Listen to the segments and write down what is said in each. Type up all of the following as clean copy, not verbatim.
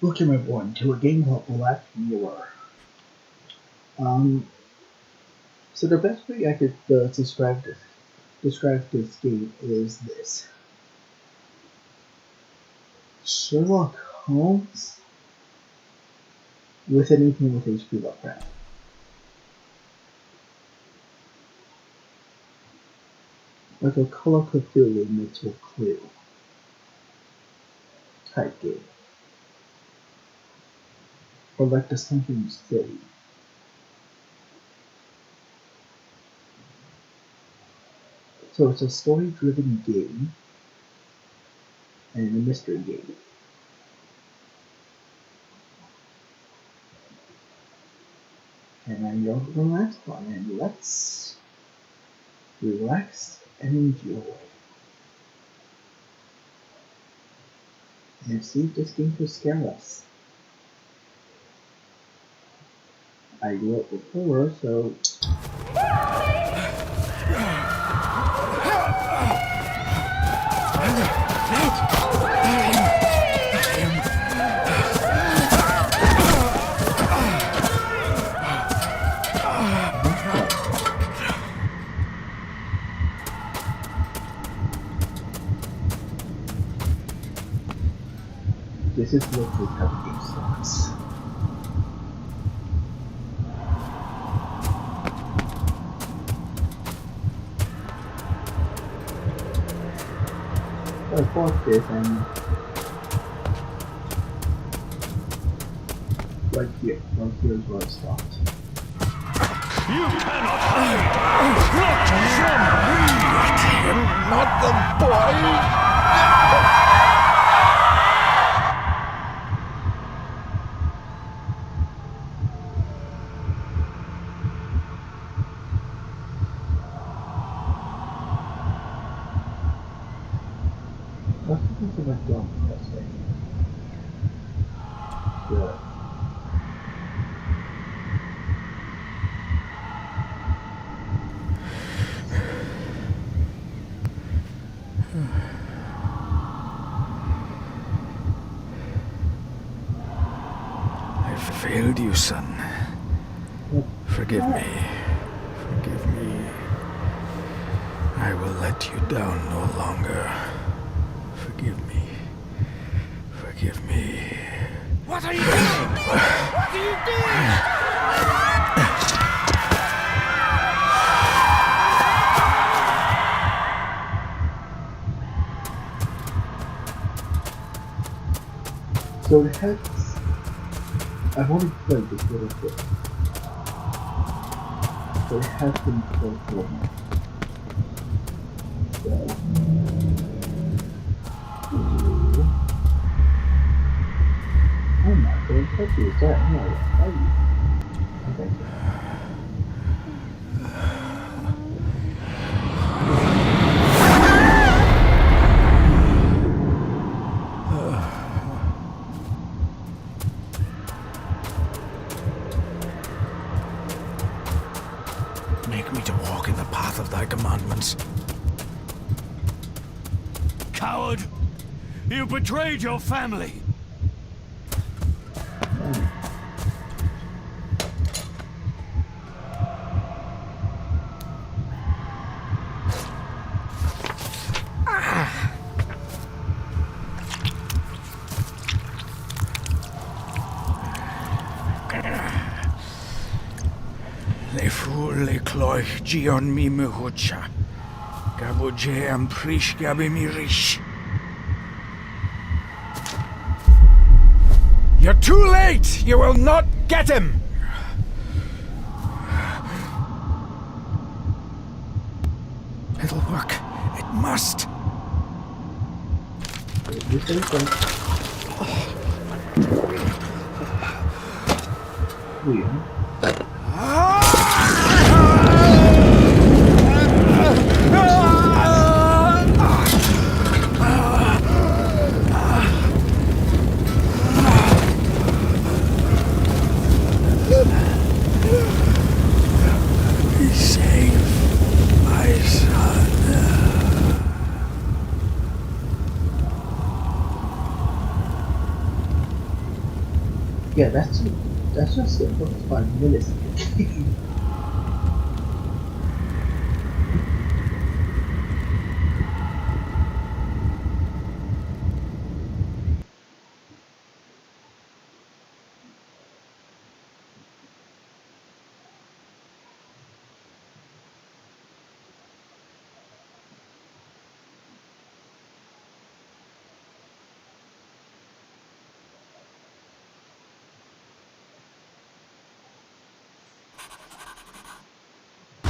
Welcome everyone to a game called Black Mirror. Um, so the best way I could describe this game is this: Sherlock Holmes with anything with H.P. Lovecraft. Like a Call of Cthulhu mixed with Clue type game, or like the Sunken City. So it's a story-driven game and a mystery game. And I'm your last one, and let's relax and enjoy. And see if this game could scare us. I grew up with horror, so this is literally how the game starts. So I paused this and right here is where I stopped. You cannot hide! Not from me! Not the boy! What's the piece of a dome this thing? Good. I failed you, son. Forgive me. Forgive me. I will let you down no longer. Forgive me. Forgive me. What are you doing? What are you doing? So it has. I've only played this little bit. So it has been played for me. So. Ooh. Oh my god, what is that? No, okay. Make me to walk in the path of thy commandments. Coward! You betrayed your family! Le fur le cloich gion mi muhucha. Gabuje am prish gabi mi rish. You're too late! You will not get him! It'll work. It must. William. Save my son. Yeah, that's just the first 5 minutes of the game.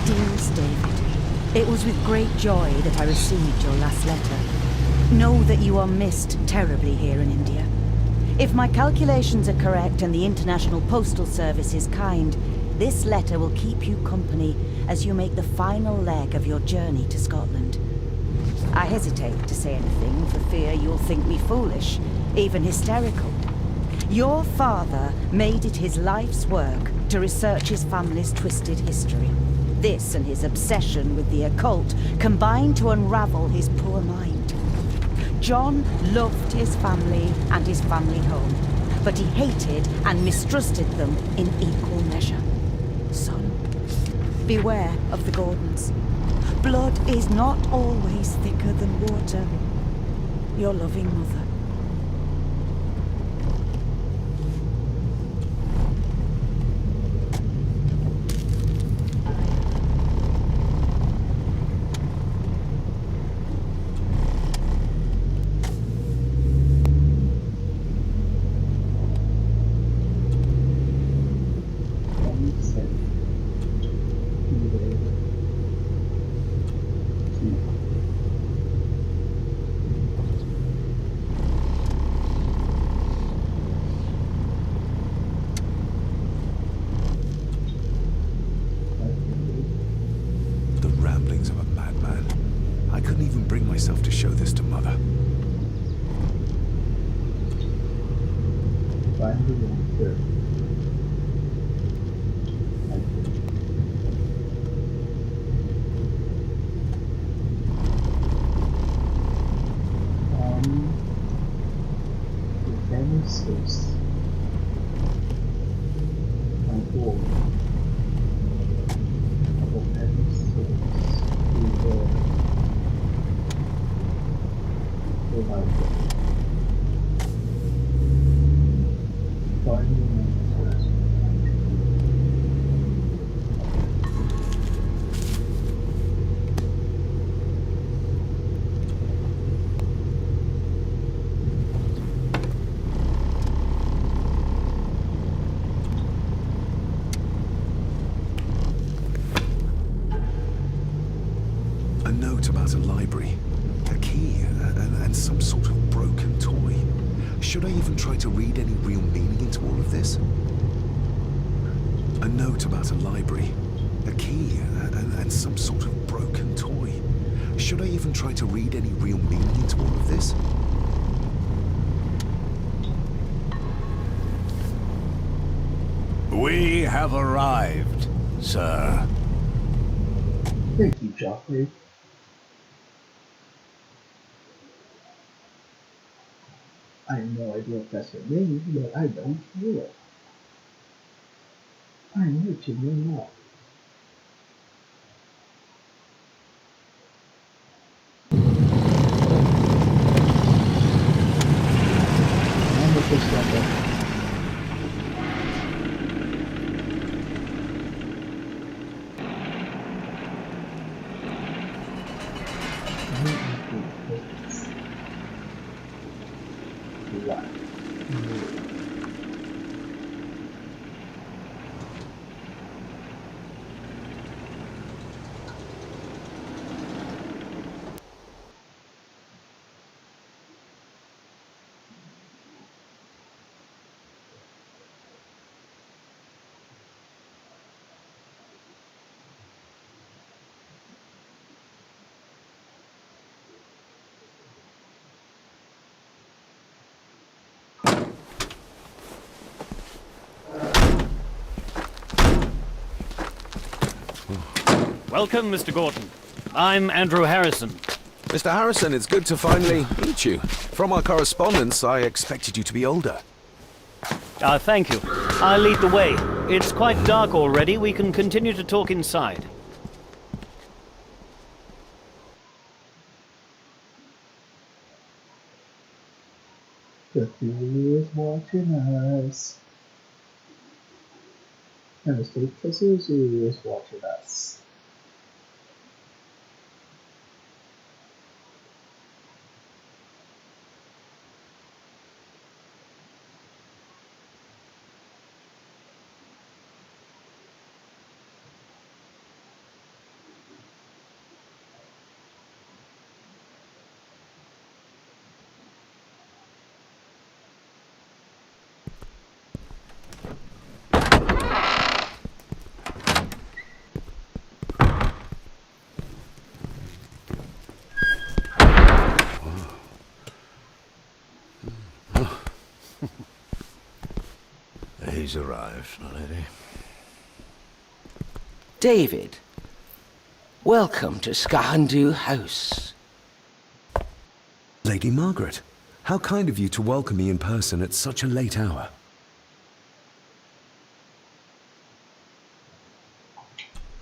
Dearest David, it was with great joy that I received your last letter. Know that you are missed terribly here in India. If my calculations are correct and the International Postal Service is kind, this letter will keep you company as you make the final leg of your journey to Scotland. I hesitate to say anything for fear you'll think me foolish, even hysterical. Your father made it his life's work to research his family's twisted history. This and his obsession with the occult combined to unravel his poor mind. John loved his family and his family home, but he hated and mistrusted them in equal measure. Son, beware of the Gordons. Blood is not always thicker than water. Your loving mother. Myself to show this to Mother. The family space. A note about a library, a key, and some sort of broken toy. Should I even try to read any real meaning into all of this? A note about a library, a key, and some sort of broken toy. Should I even try to read any real meaning into all of this? We have arrived, sir. Thank you, Joffrey. I have no idea if that's her name, but I don't feel it. I need to know more. And with this level. Welcome, Mr. Gordon. I'm Andrew Harrison. Mr. Harrison, it's good to finally meet you. From our correspondence, I expected you to be older. Thank you. I'll lead the way. It's quite dark already. We can continue to talk inside. The Fury is watching us. And the State Suzu is watching us. He's arrived, my lady. David, welcome to Skahandu House. Lady Margaret, how kind of you to welcome me in person at such a late hour.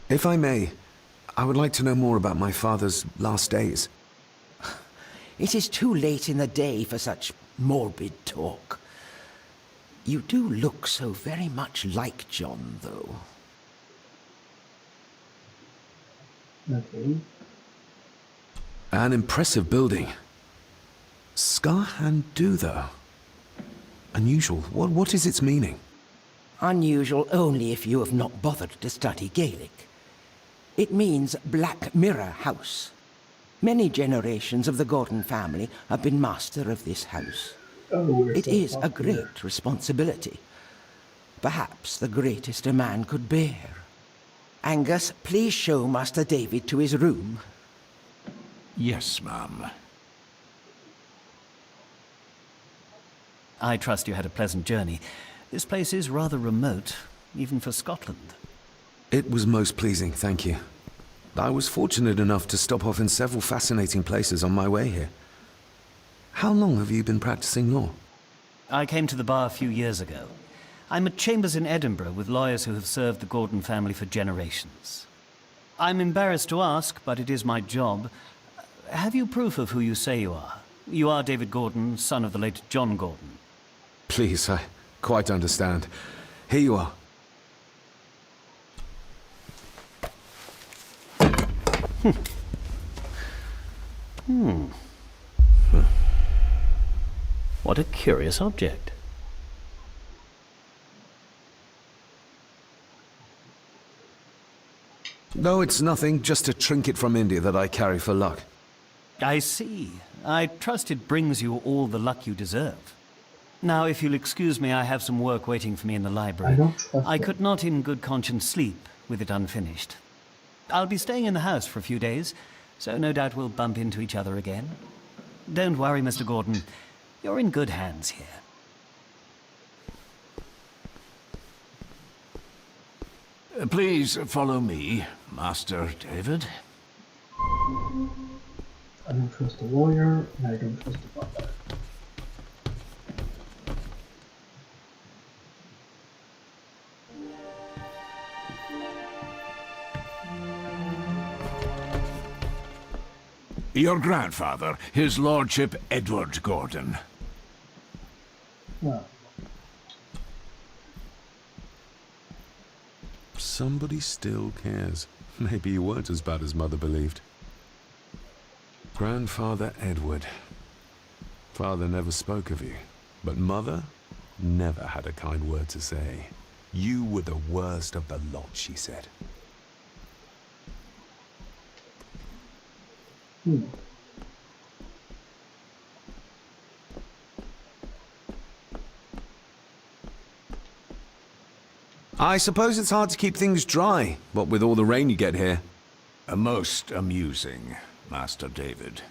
If I may, I would like to know more about my father's last days. It is too late in the day for such morbid talk. You do look so very much like John, though. Okay. An impressive building. Skahandu, though. Unusual. What is its meaning? Unusual only if you have not bothered to study Gaelic. It means Black Mirror House. Many generations of the Gordon family have been master of this house. Oh, It is a great responsibility. Perhaps the greatest a man could bear. Angus, please show Master David to his room. Yes, ma'am. I trust you had a pleasant journey. This place is rather remote, even for Scotland. It was most pleasing, thank you. I was fortunate enough to stop off in several fascinating places on my way here. How long have you been practicing law? I came to the bar a few years ago. I'm at Chambers in Edinburgh with lawyers who have served the Gordon family for generations. I'm embarrassed to ask, but it is my job. Have you proof of who you say you are? You are David Gordon, son of the late John Gordon. Please, I quite understand. Here you are. What a curious object. No, it's nothing, just a trinket from India that I carry for luck. I see. I trust it brings you all the luck you deserve. Now, if you'll excuse me, I have some work waiting for me in the library. I don't trust I it. could not in good conscience sleep with it unfinished. I'll be staying in the house for a few days, so no doubt we'll bump into each other again. Don't worry, Mr. Gordon. You're in good hands here. Please follow me, Master David. I don't trust the lawyer, and I don't trust the butler. Your grandfather, his lordship Edward Gordon. Well, Somebody still cares. Maybe you weren't as bad as Mother believed. Grandfather Edward. Father never spoke of you, but Mother never had a kind word to say. You were the worst of the lot, she said. I suppose it's hard to keep things dry, what with all the rain you get here. Most amusing, Master David.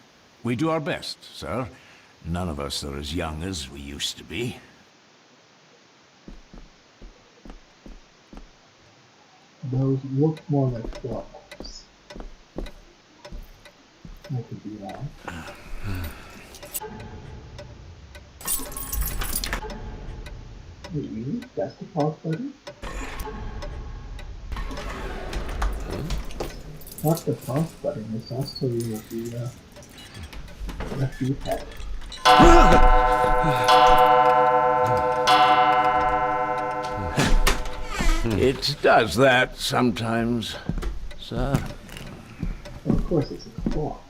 We do our best, sir. None of us are as young as we used to be. those look more like flowers. I could be wrong. Wait, really? That's the pause button? Not the pause button, it's also the left D-pad. It does that sometimes, sir. Of course, it's a clock.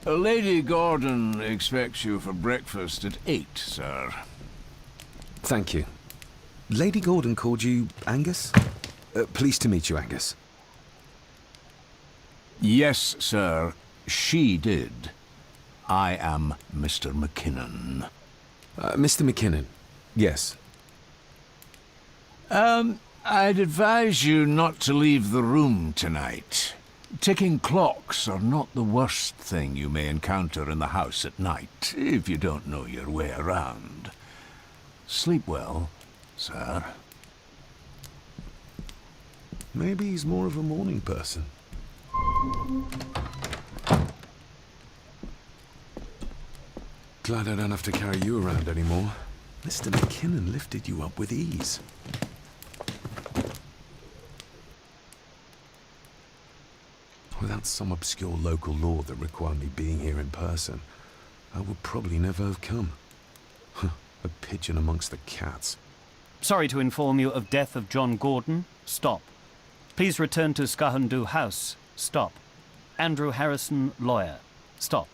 Lady Gordon expects you for breakfast at 8, sir. Thank you. Lady Gordon called you Angus? Pleased to meet you, Angus. Yes, sir. She did. I am Mr. McKinnon. Mr. McKinnon. Yes. I'd advise you not to leave the room tonight. Ticking clocks are not the worst thing you may encounter in the house at night, if you don't know your way around. Sleep well, sir. Maybe he's more of a morning person. Glad I don't have to carry you around anymore. Mr. McKinnon lifted you up with ease. Without some obscure local law that required me being here in person, I would probably never have come. A pigeon amongst the cats. Sorry to inform you of death of John Gordon. Stop. Please return to Skahandu House. Stop. Andrew Harrison, lawyer. Stop.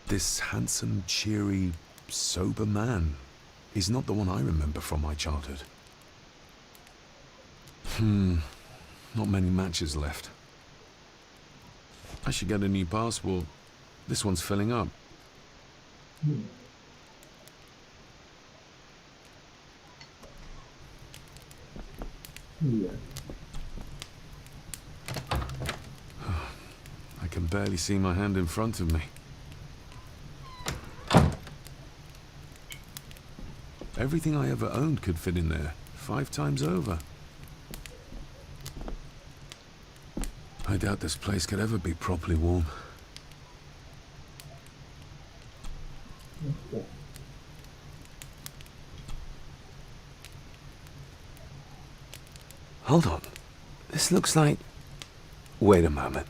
This handsome, cheery, sober man is not the one I remember from my childhood. Not many matches left. I should get a new passport. This one's filling up. Yeah. I can barely see my hand in front of me. Everything I ever owned could fit in there, 5 times over. I doubt this place could ever be properly warm. Okay. Hold on. This looks like... Wait a moment.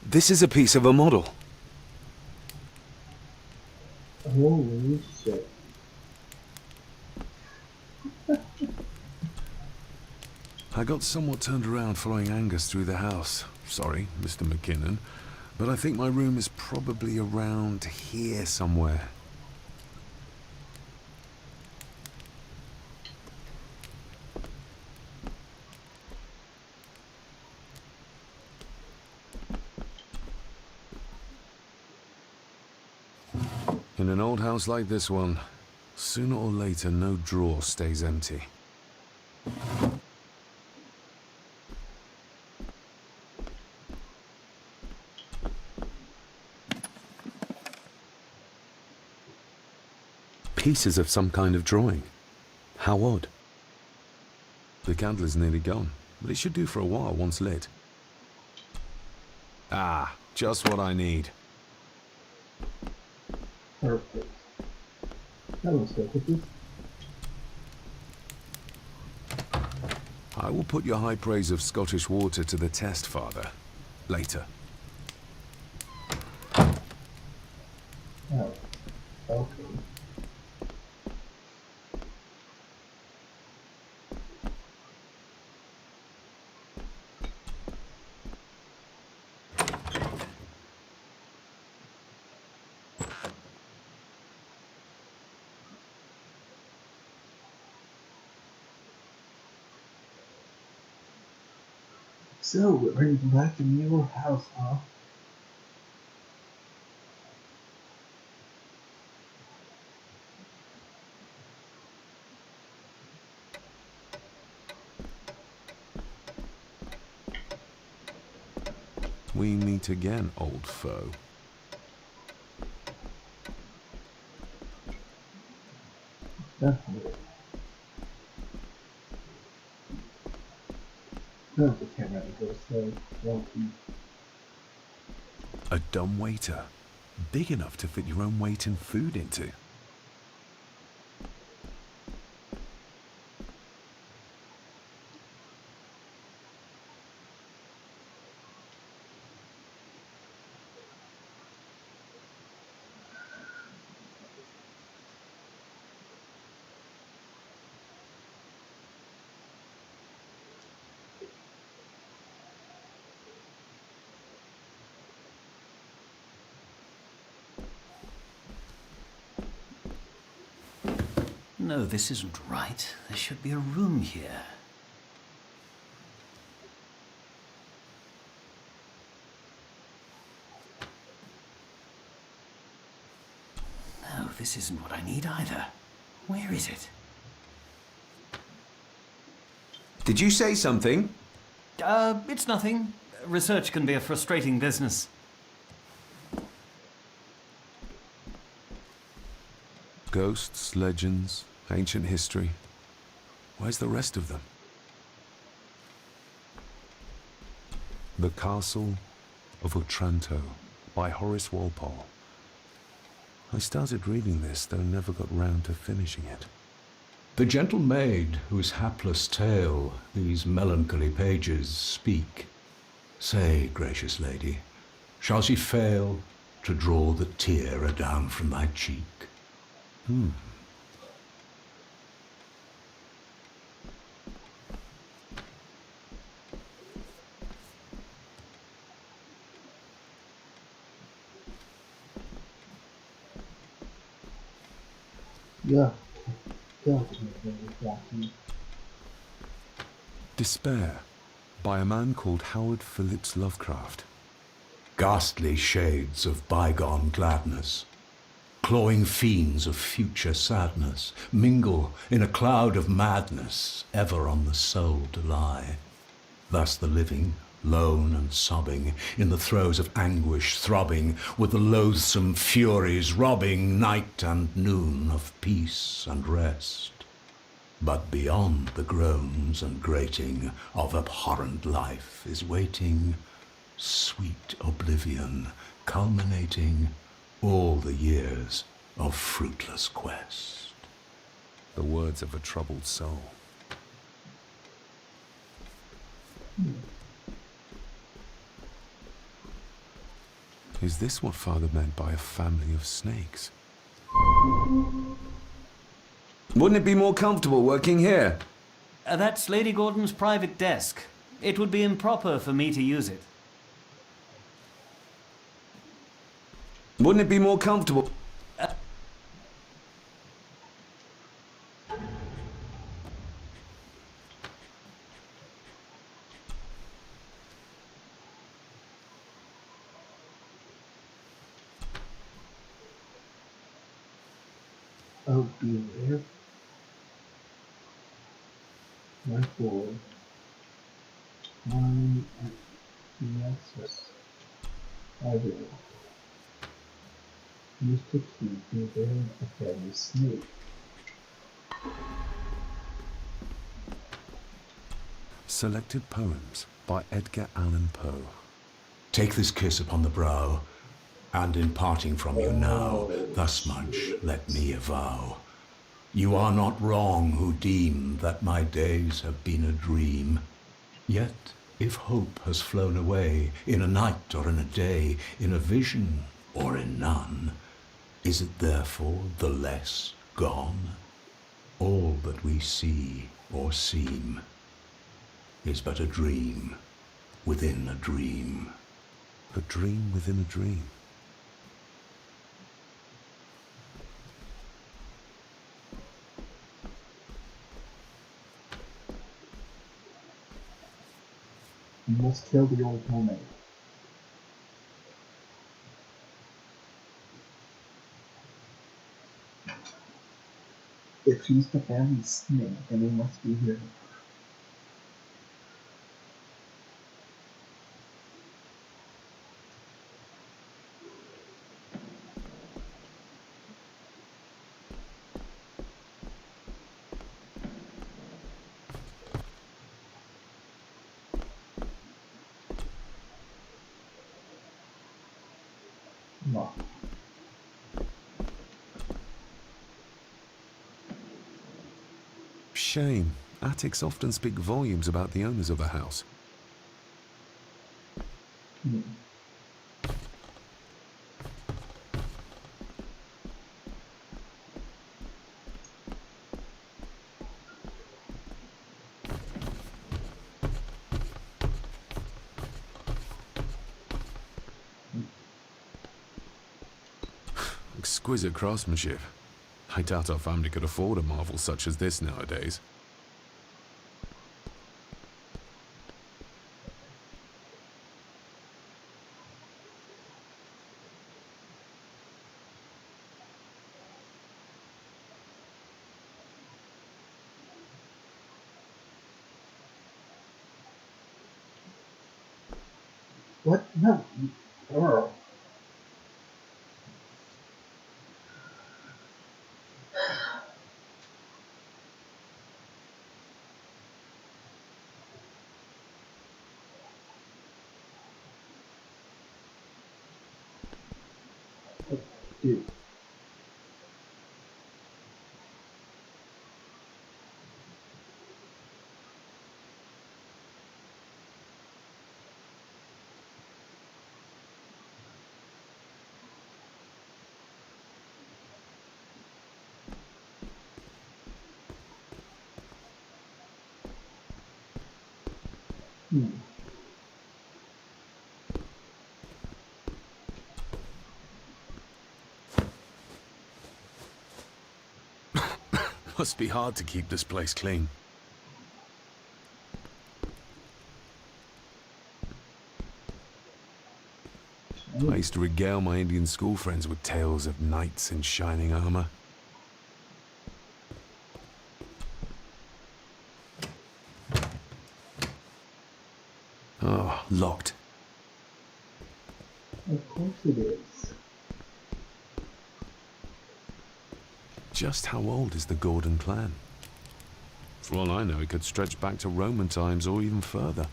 This is a piece of a model. Holy shit. I got somewhat turned around following Angus through the house. Sorry, Mr. McKinnon, but I think my room is probably around here somewhere. In an old house like this one, sooner or later no drawer stays empty. Pieces of some kind of drawing. How odd. The candle is nearly gone, but it should do for a while once lit. Ah, just what I need. Perfect. That looks good. Cookies. I will put your high praise of Scottish water to the test, Father. Later. Oh. Okay. So, we're ready to go back to your house, huh? We meet again, old foe. Definitely. No, the camera goes so wonky. A dumb waiter. Big enough to fit your own weight and food into. No, this isn't right. There should be a room here. No, this isn't what I need either. Where is it? Did you say something? It's nothing. Research can be a frustrating business. Ghosts, legends, ancient history. Where's the rest of them? The Castle of Otranto by Horace Walpole. I started reading this, though never got round to finishing it. The gentle maid whose hapless tale these melancholy pages speak. Say, gracious lady, shall she fail to draw the tear adown from thy cheek? Yeah. Definitely wonky. Despair by a man called Howard Phillips Lovecraft. Ghastly shades of bygone gladness, clawing fiends of future sadness, mingle in a cloud of madness, ever on the soul to lie. Thus the living, lone and sobbing, in the throes of anguish throbbing, with the loathsome furies robbing night and noon of peace and rest. But beyond the groans and grating of abhorrent life is waiting sweet oblivion, culminating all the years of fruitless quest. The words of a troubled soul. Is this what Father meant by a family of snakes? Wouldn't it be more comfortable working here? That's Lady Gordon's private desk. It would be improper for me to use it. Wouldn't it be more comfortable? Oh dear. Wherefore, yes, I will. Mr. Key beware a family snake. Selected poems by Edgar Allan Poe. Take this kiss upon the brow, and in parting from you now, thus much let me avow. You are not wrong who deem that my days have been a dream. Yet, if hope has flown away, in a night or in a day, in a vision or in none, is it therefore the less gone? All that we see or seem is but a dream within a dream. A dream within a dream. You must kill the old mermaid. If she's the family snake, then it must be here. well. Shame. Attics often speak volumes about the owners of a house. Hmm. Exquisite craftsmanship. I doubt our family could afford a marvel such as this nowadays. What? No. Earl. Dude. Hmm. Must be hard to keep this place clean. I used to regale my Indian school friends with tales of knights in shining armor. Oh, locked. Of course it is. Just how old is the Gordon clan? For all I know, it could stretch back to Roman times or even further.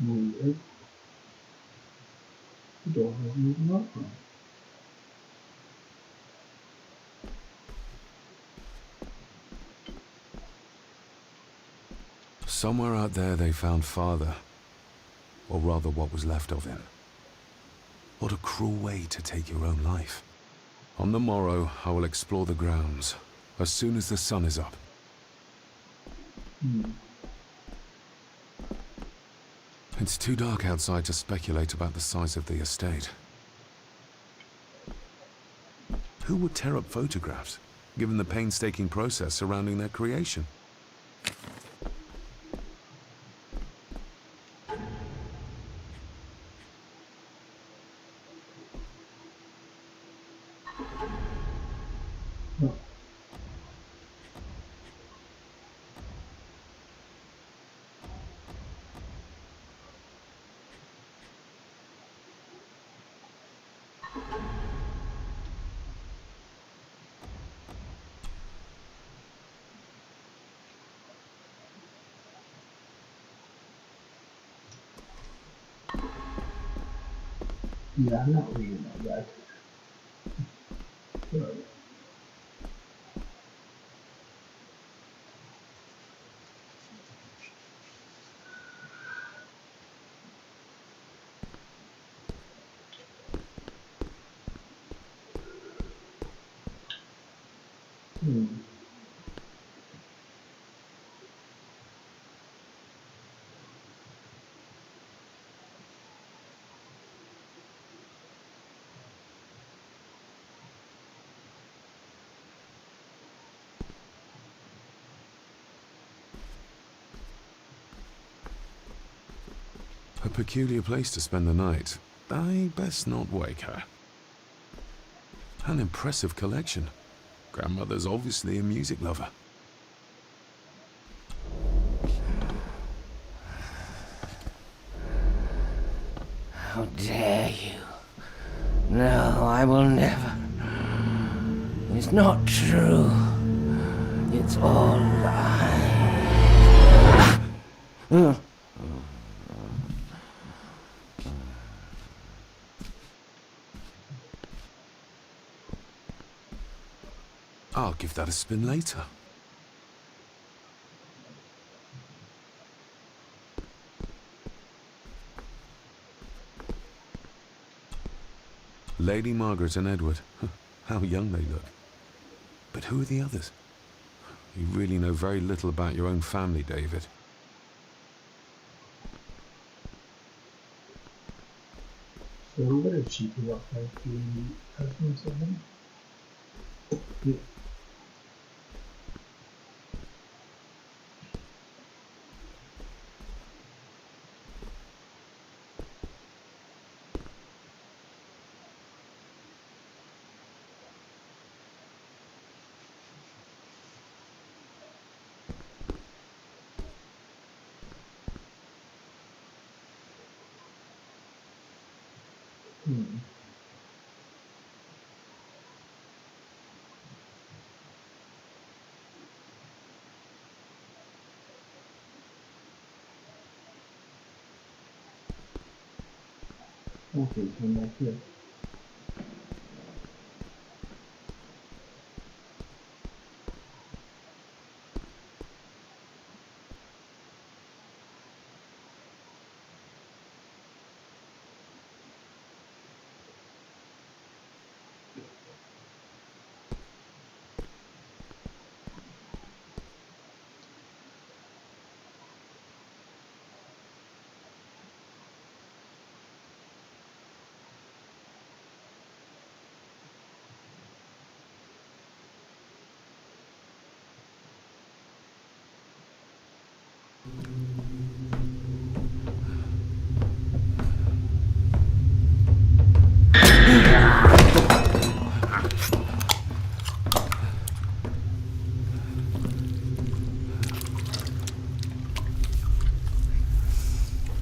Weird. The door hasn't even opened. Somewhere out there they found father. Or rather what was left of him. What a cruel way to take your own life. On the morrow, I will explore the grounds, as soon as the sun is up. Hmm. It's too dark outside to speculate about the size of the estate. Who would tear up photographs, given the painstaking process surrounding their creation? No. Yeah, I'm not reading that yet. Good. Hmm. A peculiar place to spend the night. I best not wake her. An impressive collection. Grandmother's obviously a music lover. How dare you? No, I will never. It's not true. It's all lies. I'll give that a spin later. Lady Margaret and Edward. How young they look. But who are the others? You really know very little about your own family, David. So what if she grew up like the husbands of them? Yeah. Hmm. Okay, come back here.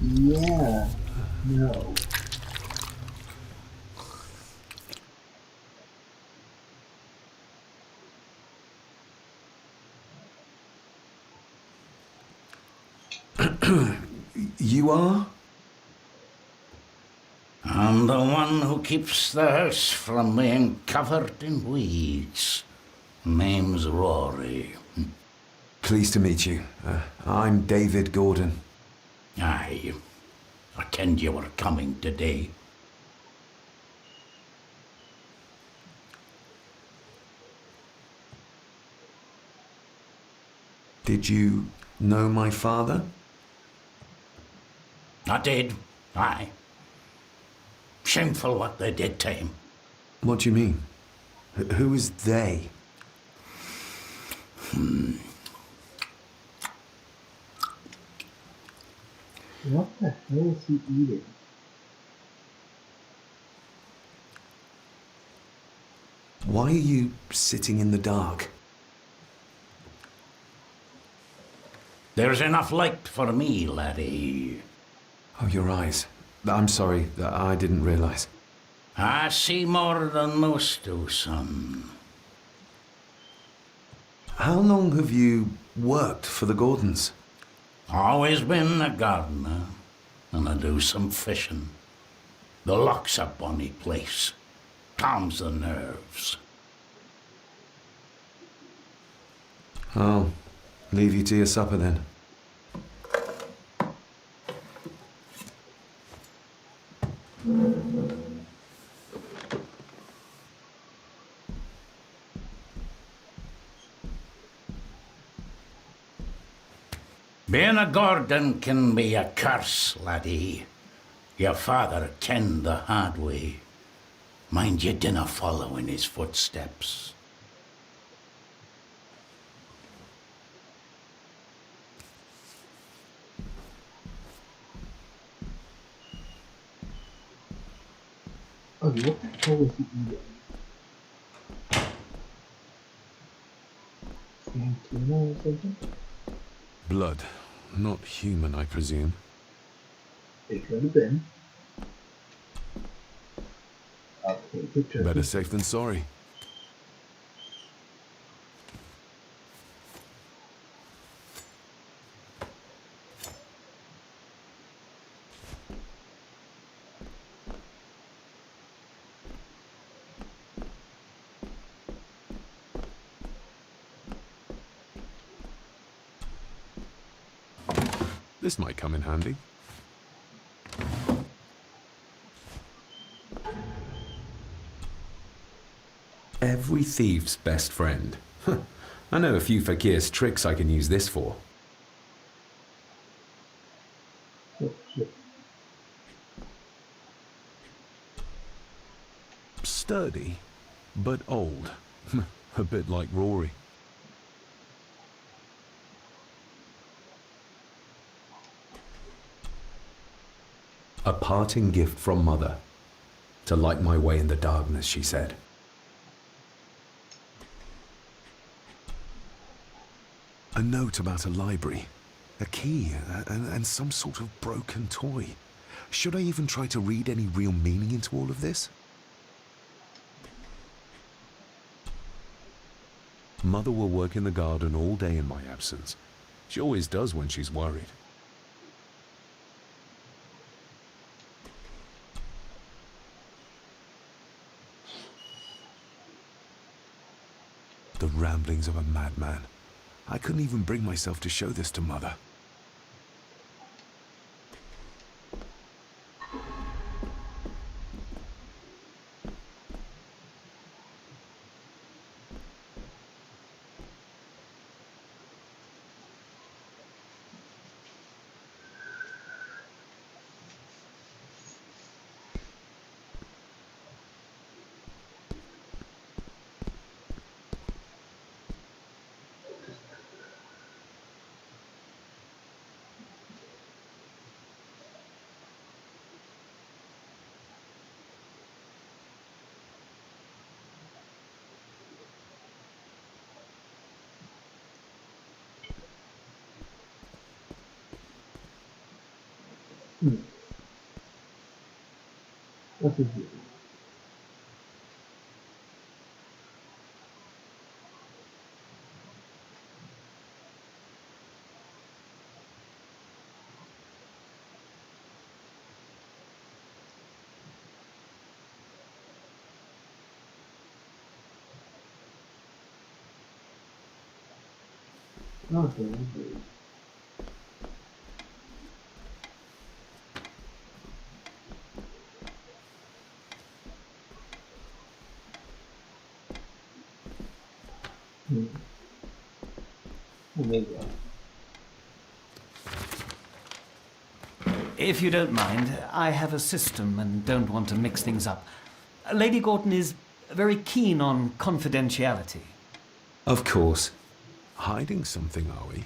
Yeah. No. You are? I'm the one who keeps the house from being covered in weeds. Name's Rory. Pleased to meet you. I'm David Gordon. Aye. I kenned you were coming today. Did you know my father? I did, aye. Shameful what they did to him. What do you mean? Who is they? What the hell is he eating? Why are you sitting in the dark? There's enough light for me, laddie. Oh, your eyes. I'm sorry, I didn't realize. I see more than most do, son. How long have you worked for the Gordons? Always been a gardener, and I do some fishing. The loch's a bonny place. Calms the nerves. I'll leave you to your supper then. Being a Gordon can be a curse, laddie. Your father kenned the hard way. Mind you dinna follow in his footsteps. Okay, what the hell is he eating? Santina or something? Blood. Not human, I presume. It could have been. I'll take it. Better safe than sorry. This might come in handy. Every thief's best friend. I know a few fakir's tricks I can use this for. Sturdy, but old. A bit like Rory. A parting gift from Mother. To light my way in the darkness, she said. A note about a library. A key, and some sort of broken toy. Should I even try to read any real meaning into all of this? Mother will work in the garden all day in my absence. She always does when she's worried. The ramblings of a madman. I couldn't even bring myself to show this to Mother. What is it? Okay. If you don't mind, I have a system and don't want to mix things up. Lady Gordon is very keen on confidentiality. Of course. Hiding something, are we?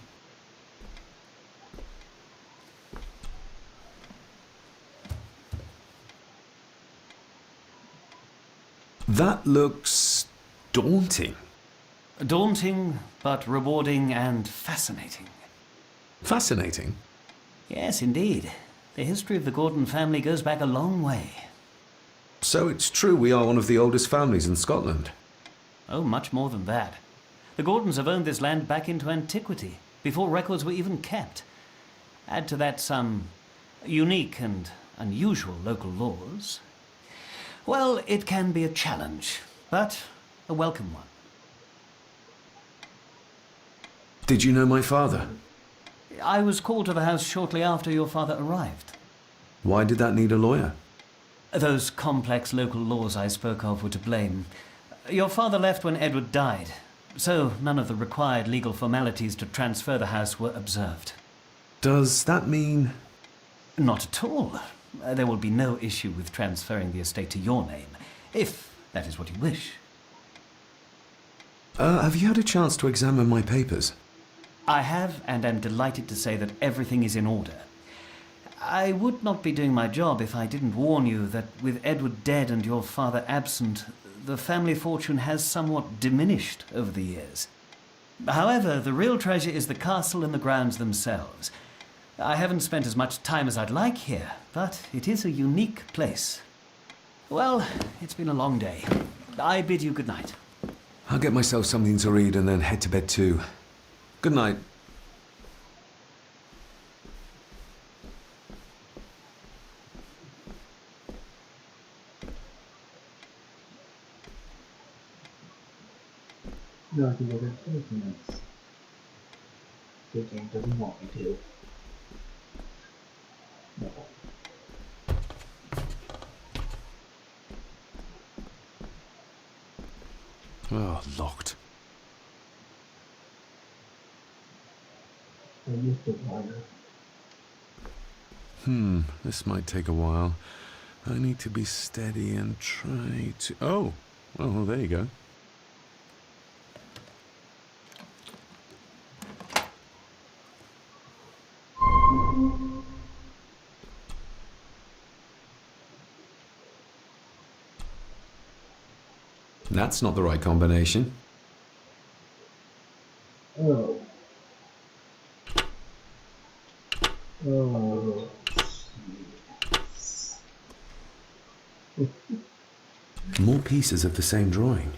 That looks daunting. Daunting, but rewarding and fascinating. Fascinating? Yes, indeed. The history of the Gordon family goes back a long way. So it's true we are one of the oldest families in Scotland? Oh, much more than that. The Gordons have owned this land back into antiquity, before records were even kept. Add to that some unique and unusual local laws. Well, it can be a challenge, but a welcome one. Did you know my father? I was called to the house shortly after your father arrived. Why did that need a lawyer? Those complex local laws I spoke of were to blame. Your father left when Edward died, so none of the required legal formalities to transfer the house were observed. Does that mean... Not at all. There will be no issue with transferring the estate to your name, if that is what you wish. Have you had a chance to examine my papers? I have, and am delighted to say that everything is in order. I would not be doing my job if I didn't warn you that with Edward dead and your father absent, the family fortune has somewhat diminished over the years. However, the real treasure is the castle and the grounds themselves. I haven't spent as much time as I'd like here, but it is a unique place. Well, it's been a long day. I bid you good night. I'll get myself something to read and then head to bed too. Good night. No, I think we're going to 20 minutes. The game doesn't want me to. Oh, locked. I used the wire. This might take a while. I need to be steady and try to... Oh! Well, there you go. That's not the right combination. Oh. Oh. More pieces of the same drawing.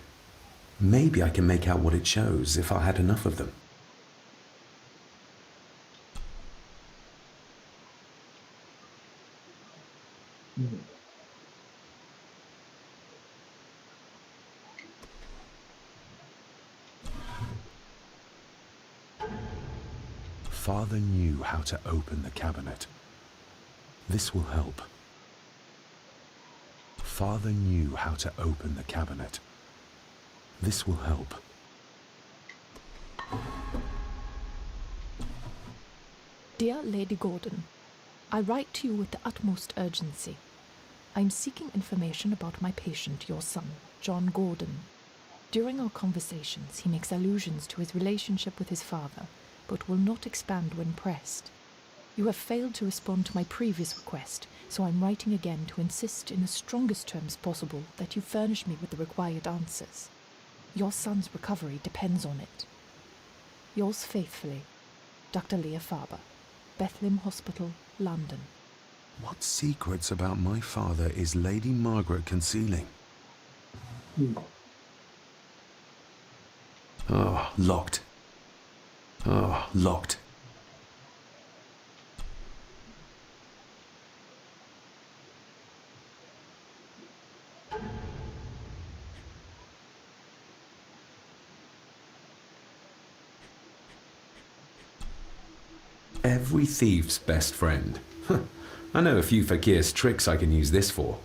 Maybe I can make out what it shows if I had enough of them. Father knew how to open the cabinet. This will help. Father knew how to open the cabinet. This will help. Dear Lady Gordon, I write to you with the utmost urgency. I am seeking information about my patient, your son, John Gordon. During our conversations, he makes allusions to his relationship with his father, but will not expand when pressed. You have failed to respond to my previous request, so I'm writing again to insist in the strongest terms possible that you furnish me with the required answers. Your son's recovery depends on it. Yours faithfully, Dr. Leah Faber, Bethlehem Hospital, London. What secrets about my father is Lady Margaret concealing? Oh, locked. Oh, locked. Every thief's best friend. I know a few fakir's tricks I can use this for.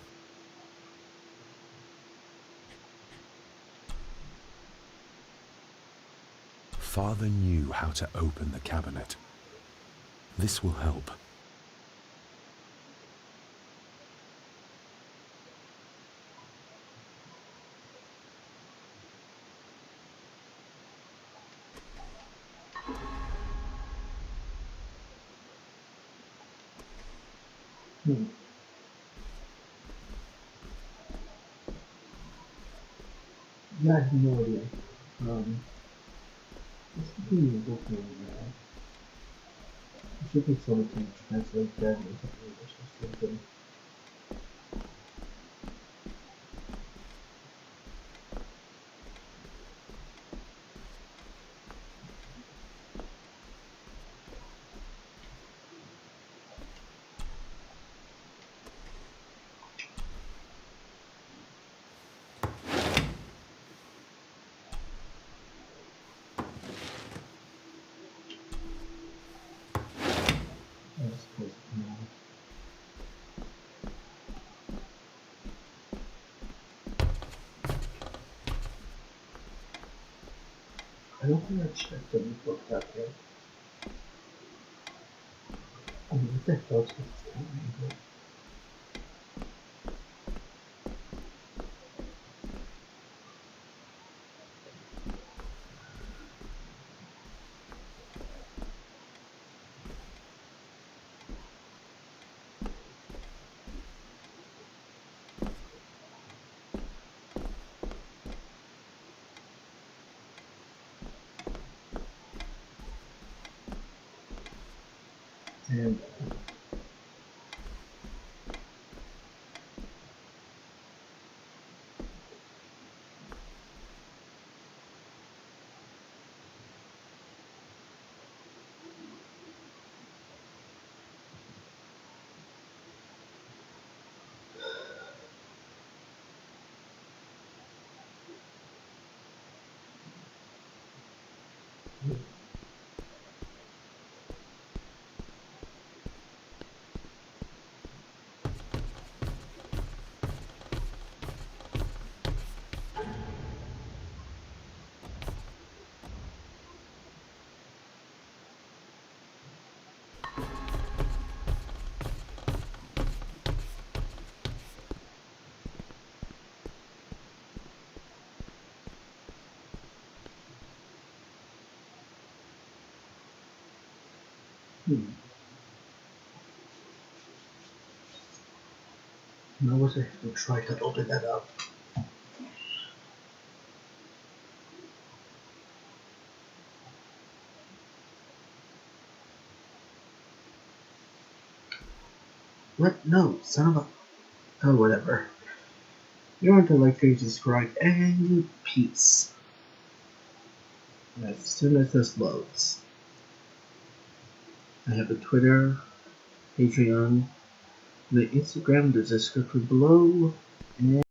Father knew how to open the cabinet. This will help. Yeah, I have no idea. Let's continue looking now. I should be able to translate that into English or something. I don't think I checked the book that yet. I mean, what the hell is this telling me? And I was have to try to open that up. What? No, son of a... Oh, whatever. You want to like to subscribe and peace. As soon as this loads. I have a Twitter, Patreon, the Instagram, the description below, and